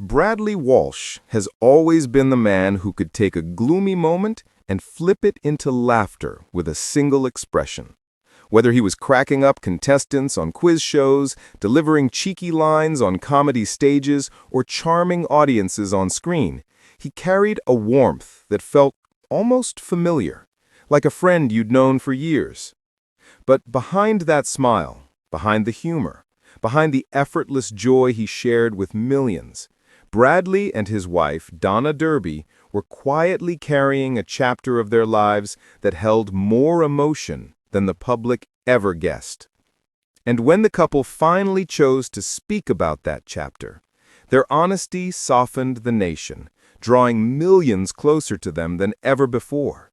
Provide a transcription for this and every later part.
Bradley Walsh has always been the man who could take a gloomy moment and flip it into laughter with a single expression. Whether he was cracking up contestants on quiz shows, delivering cheeky lines on comedy stages, or charming audiences on screen, he carried a warmth that felt almost familiar, like a friend you'd known for years. But behind that smile, behind the humor, behind the effortless joy he shared with millions, Bradley and his wife, Donna Derby, were quietly carrying a chapter of their lives that held more emotion than the public ever guessed. And when the couple finally chose to speak about that chapter, their honesty softened the nation, drawing millions closer to them than ever before.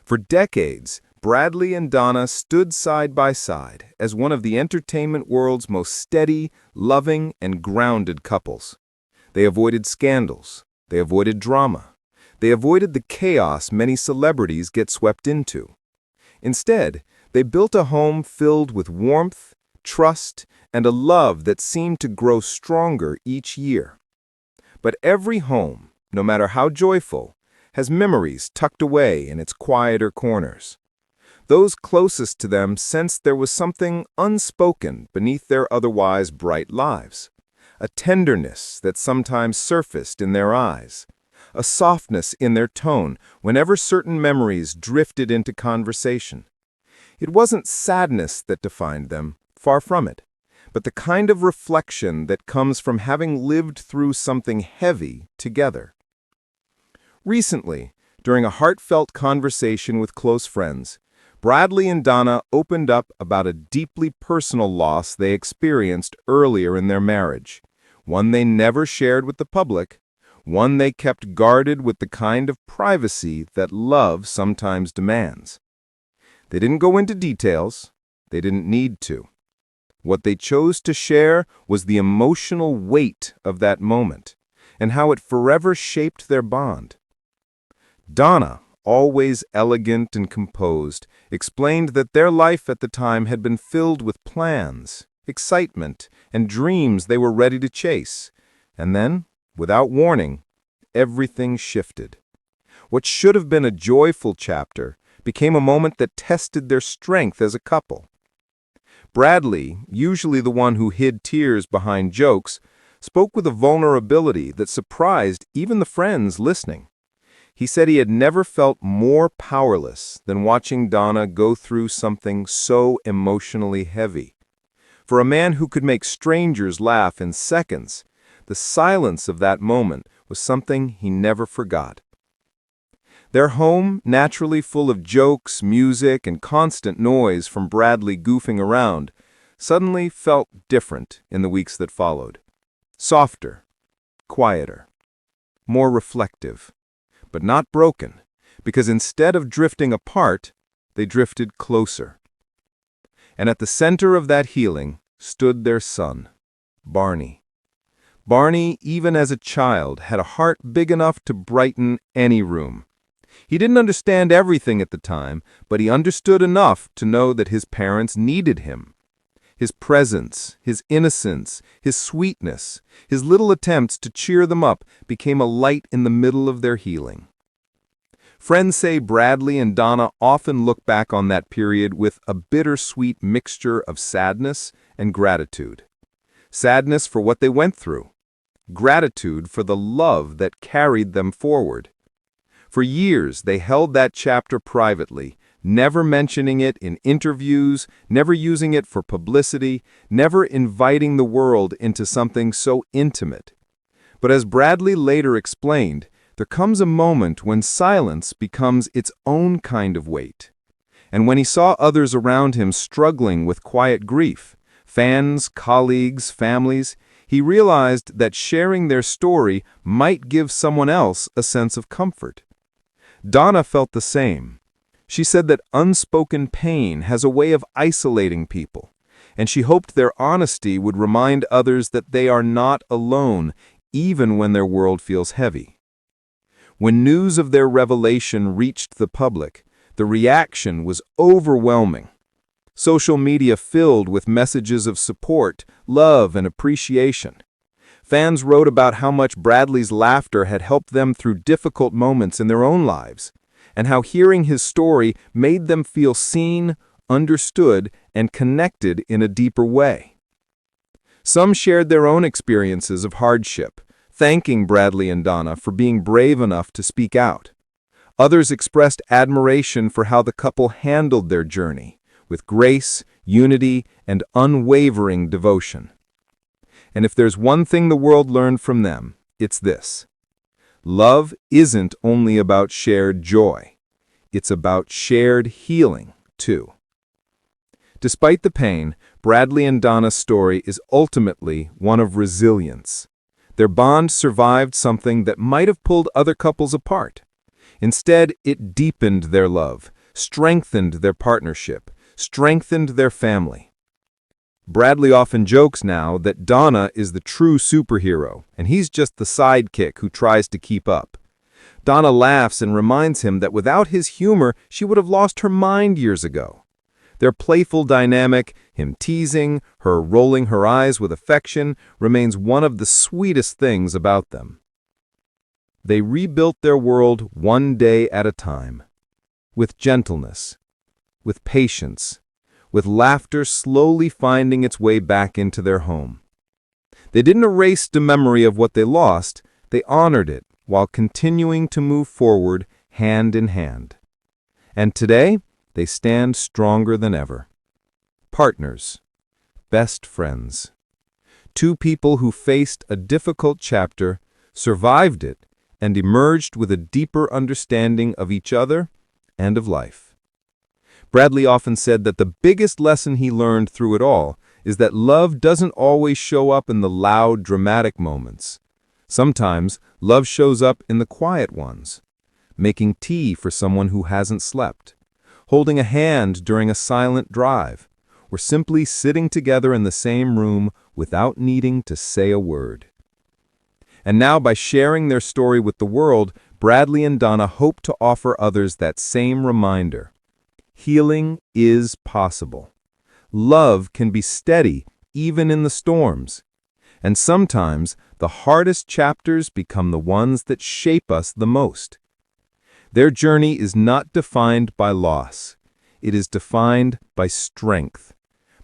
For decades, Bradley and Donna stood side by side as one of the entertainment world's most steady, loving, and grounded couples. They avoided scandals. They avoided drama. They avoided the chaos many celebrities get swept into. Instead, they built a home filled with warmth, trust, and a love that seemed to grow stronger each year. But every home, no matter how joyful, has memories tucked away in its quieter corners. Those closest to them sensed there was something unspoken beneath their otherwise bright lives. A tenderness that sometimes surfaced in their eyes, a softness in their tone whenever certain memories drifted into conversation. It wasn't sadness that defined them, far from it, but the kind of reflection that comes from having lived through something heavy together. Recently, during a heartfelt conversation with close friends, Bradley and Donna opened up about a deeply personal loss they experienced earlier in their marriage. One they never shared with the public, one they kept guarded with the kind of privacy that love sometimes demands. They didn't go into details. They didn't need to. What they chose to share was the emotional weight of that moment and how it forever shaped their bond. Donna, always elegant and composed, explained that their life at the time had been filled with plans, excitement, and dreams they were ready to chase. And then, without warning, everything shifted. What should have been a joyful chapter became a moment that tested their strength as a couple. Bradley, usually the one who hid tears behind jokes, spoke with a vulnerability that surprised even the friends listening. He said he had never felt more powerless than watching Donna go through something so emotionally heavy. For a man who could make strangers laugh in seconds, the silence of that moment was something he never forgot. Their home, naturally full of jokes, music, and constant noise from Bradley goofing around, suddenly felt different in the weeks that followed. Softer, quieter, more reflective, but not broken, because instead of drifting apart, they drifted closer. And at the center of that healing stood their son, Barney. Barney, even as a child, had a heart big enough to brighten any room. He didn't understand everything at the time, but he understood enough to know that his parents needed him. His presence, his innocence, his sweetness, his little attempts to cheer them up became a light in the middle of their healing. Friends say Bradley and Donna often look back on that period with a bittersweet mixture of sadness and gratitude. Sadness for what they went through, gratitude for the love that carried them forward. For years, they held that chapter privately, never mentioning it in interviews, never using it for publicity, never inviting the world into something so intimate. But as Bradley later explained, there comes a moment when silence becomes its own kind of weight. And when he saw others around him struggling with quiet grief, fans, colleagues, families, he realized that sharing their story might give someone else a sense of comfort. Donna felt the same. She said that unspoken pain has a way of isolating people, and she hoped their honesty would remind others that they are not alone, even when their world feels heavy. When news of their revelation reached the public, the reaction was overwhelming. Social media filled with messages of support, love, and appreciation. Fans wrote about how much Bradley's laughter had helped them through difficult moments in their own lives, and how hearing his story made them feel seen, understood, and connected in a deeper way. Some shared their own experiences of hardship, thanking Bradley and Donna for being brave enough to speak out. Others expressed admiration for how the couple handled their journey, with grace, unity, and unwavering devotion. And if there's one thing the world learned from them, it's this: love isn't only about shared joy. It's about shared healing, too. Despite the pain, Bradley and Donna's story is ultimately one of resilience. Their bond survived something that might have pulled other couples apart. Instead, it deepened their love, strengthened their partnership, strengthened their family. Bradley often jokes now that Donna is the true superhero, and he's just the sidekick who tries to keep up. Donna laughs and reminds him that without his humor, she would have lost her mind years ago. Their playful dynamic, him teasing, her rolling her eyes with affection, remains one of the sweetest things about them. They rebuilt their world one day at a time, with gentleness, with patience, with laughter slowly finding its way back into their home. They didn't erase the memory of what they lost, they honored it while continuing to move forward hand in hand. And today, they stand stronger than ever. Partners, best friends. Two people who faced a difficult chapter, survived it, and emerged with a deeper understanding of each other and of life. Bradley often said that the biggest lesson he learned through it all is that love doesn't always show up in the loud, dramatic moments. Sometimes, love shows up in the quiet ones. Making tea for someone who hasn't slept, holding a hand during a silent drive, or simply sitting together in the same room without needing to say a word. And now, by sharing their story with the world, Bradley and Donna hope to offer others that same reminder. Healing is possible. Love can be steady even in the storms. And sometimes the hardest chapters become the ones that shape us the most. Their journey is not defined by loss. It is defined by strength,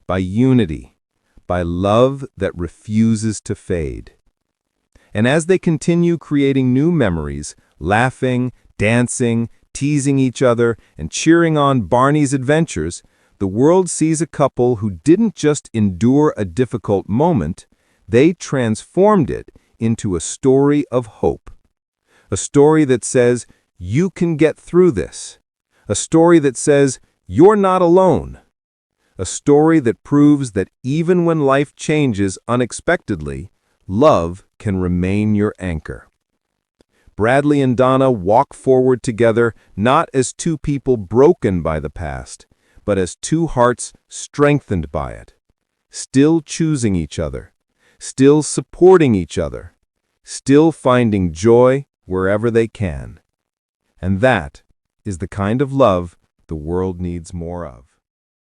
by unity, by love that refuses to fade. And as they continue creating new memories, laughing, dancing, teasing each other, and cheering on Barney's adventures, the world sees a couple who didn't just endure a difficult moment, they transformed it into a story of hope. A story that says, you can get through this. A story that says, you're not alone. A story that proves that even when life changes unexpectedly, love can remain your anchor. Bradley and Donna walk forward together not as two people broken by the past, but as two hearts strengthened by it, still choosing each other, still supporting each other, still finding joy wherever they can. And that is the kind of love the world needs more of.